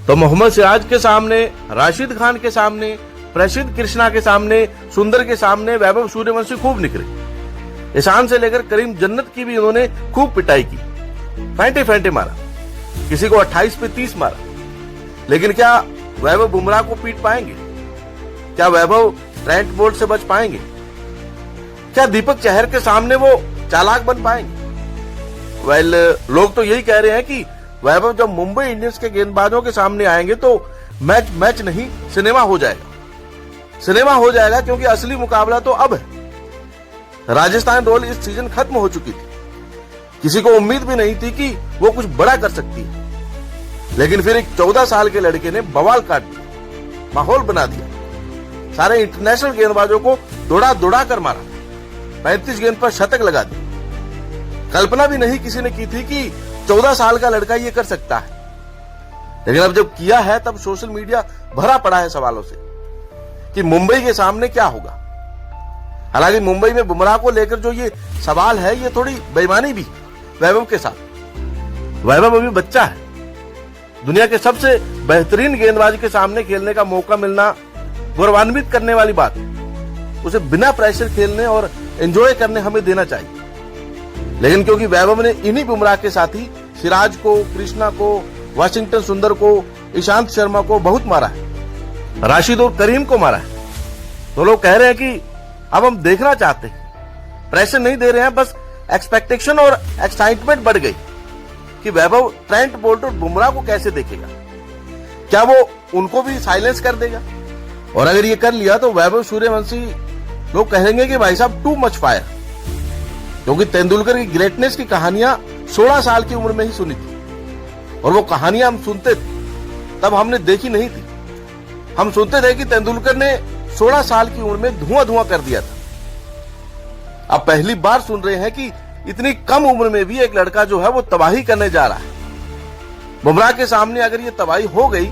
तो मोहम्मद सिराज के सामने, राशिद खान के सामने, प्रसिद्ध कृष्णा के सामने, सुंदर के सामने वैभव सूर्यवंशी खूब निकले। ईशान से लेकर करीम जन्नत की भी उन्होंने खूब पिटाई की, फेंटे फेंटे मारा, किसी को 28 पे 30 मारा। लेकिन क्या वैभव बुमराह को पीट पाएंगे? क्या वैभव ट्रेंट बोल्ट से बच पाएंगे? क्या दीपक चहर के सामने वो चालाक बन पाएंगे? लोग तो यही कह रहे हैं कि वैभव जब मुंबई इंडियंस के गेंदबाजों के सामने आएंगे तो मैच नहीं सिनेमा हो जाएगा। सिनेमा हो जाएगा क्योंकि असली मुकाबला तो अब है। राजस्थान रॉयल इस सीजन खत्म हो चुकी थी, किसी को उम्मीद भी नहीं थी कि वो कुछ बड़ा कर सकती है। लेकिन फिर एक 14 साल के लड़के ने बवाल काट दिया, माहौल बना दिया, सारे इंटरनेशनल गेंदबाजों को दौड़ा कर मारा, 35 गेंद पर शतक लगा दिया। कल्पना भी नहीं किसी ने की थी कि 14 साल का लड़का ये कर सकता है। लेकिन अब जब किया है तब सोशल मीडिया भरा पड़ा है सवालों से कि मुंबई के सामने क्या होगा। हालांकि मुंबई में बुमराह को लेकर जो ये सवाल है, ये थोड़ी बेईमानी भी वैभव के साथ। वैभव अभी बच्चा है, दुनिया के सबसे बेहतरीन गेंदबाज के सामने खेलने का मौका मिलना गौरवान्वित करने वाली बात है। उसे बिना प्रेशर खेलने और एंजॉय करने हमें देना चाहिए। लेकिन क्योंकि वैभव ने इन्हीं बुमराह के साथी सिराज को, कृष्णा को, वाशिंगटन सुंदर को, ईशांत शर्मा को बहुत मारा है, राशिद और करीम को मारा है, तो लोग कह रहे हैं कि अब हम देखना चाहते हैं, प्रेशर नहीं दे रहे हैं, बस एक्सपेक्टेशन और एक्साइटमेंट बढ़ गई कि वैभव ट्रेंट बोल्ट और बुमराह को कैसे देखेगा। क्या वो उनको भी साइलेंस कर देगा? और अगर ये कर लिया तो वैभव सूर्यवंशी लोग कहेंगे कि भाई साहब टू मच फायर, क्योंकि तेंदुलकर की ग्रेटनेस की कहानियां 16 साल की उम्र में ही सुनी थी। और वो कहानियां हम सुनते थे, तब हमने देखी नहीं थी। हम सुनते थे कि तेंदुलकर ने 16 साल की उम्र में धुआं कर दिया था। अब पहली बार सुन रहे हैं कि इतनी कम उम्र में भी एक लड़का जो है वो तबाही करने जा रहा है। बुमराह के सामने अगर ये तबाही हो गई,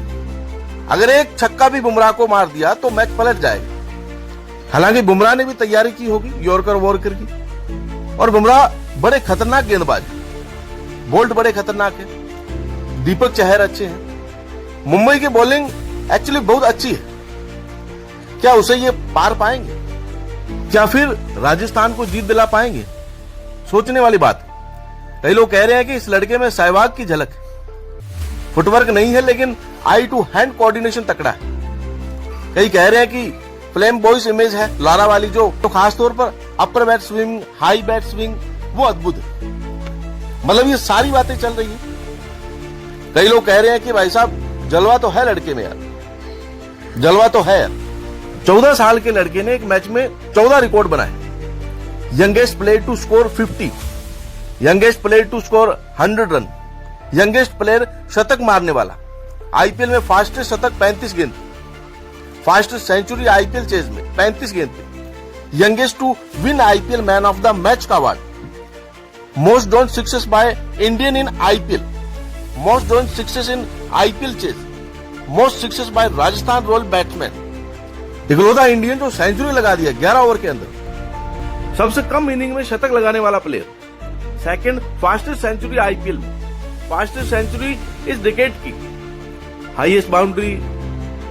अगर एक छक्का भी बुमराह को मार दिया तो मैच पलट जाएगा। हालांकि बुमराह ने भी तैयारी की होगी यॉर्कर वॉर्कर की, और बुमराह बड़े खतरनाक गेंदबाज हैं, बोल्ट बड़े खतरनाक है, दीपक चहर अच्छे हैं, मुंबई की बॉलिंग एक्चुअली बहुत अच्छी है। क्या उसे ये पार पाएंगे? क्या फिर राजस्थान को जीत दिला पाएंगे? सोचने वाली बात है। कई लोग कह रहे हैं कि इस लड़के में सहवाग की झलक है, फुटवर्क नहीं है लेकिन आई टू हैंड कोऑर्डिनेशन तकड़ा है। कई कह रहे हैं कि फ्लेम बॉयज इमेज है लारा वाली, जो तो खासतौर पर upper bat swing, high bat swing वो अद्भुत है। मतलब ये सारी बातें चल रही है। कई लोग कह रहे हैं कि भाई साहब जलवा तो है लड़के में यार, जलवा तो है यार। 14 साल के लड़के ने एक मैच में 14 रिकॉर्ड बनाए। Youngest player to score 50, youngest player to score 100 run, youngest player शतक मारने वाला, आईपीएल में फास्टेस्ट शतक 35 गेंद, फास्टेस्ट सेंचुरी आईपीएल चेज में 35 गेंद पे, youngest to win IPL man of the match का award, most drawn sixes by Indian in IPL, most drawn sixes in IPL chase, most sixes by Rajasthan royal batsman, इकलौता Indian जो century लगा दिया 11 over के अंदर, सबसे कम इनिंग में शतक लगाने वाला player, second fastest century IPL में, फास्टेस्ट सेंचुरी इस डिकेड की, हाईएस्ट बाउंड्री,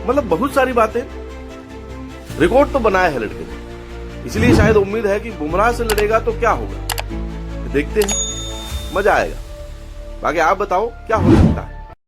मतलब बहुत सारी बातें, रिकॉर्ड तो बनाया है लड़के ने। इसलिए शायद उम्मीद है कि बुमराह से लड़ेगा तो क्या होगा, देखते हैं, मजा आएगा। बाकी आप बताओ क्या हो सकता है।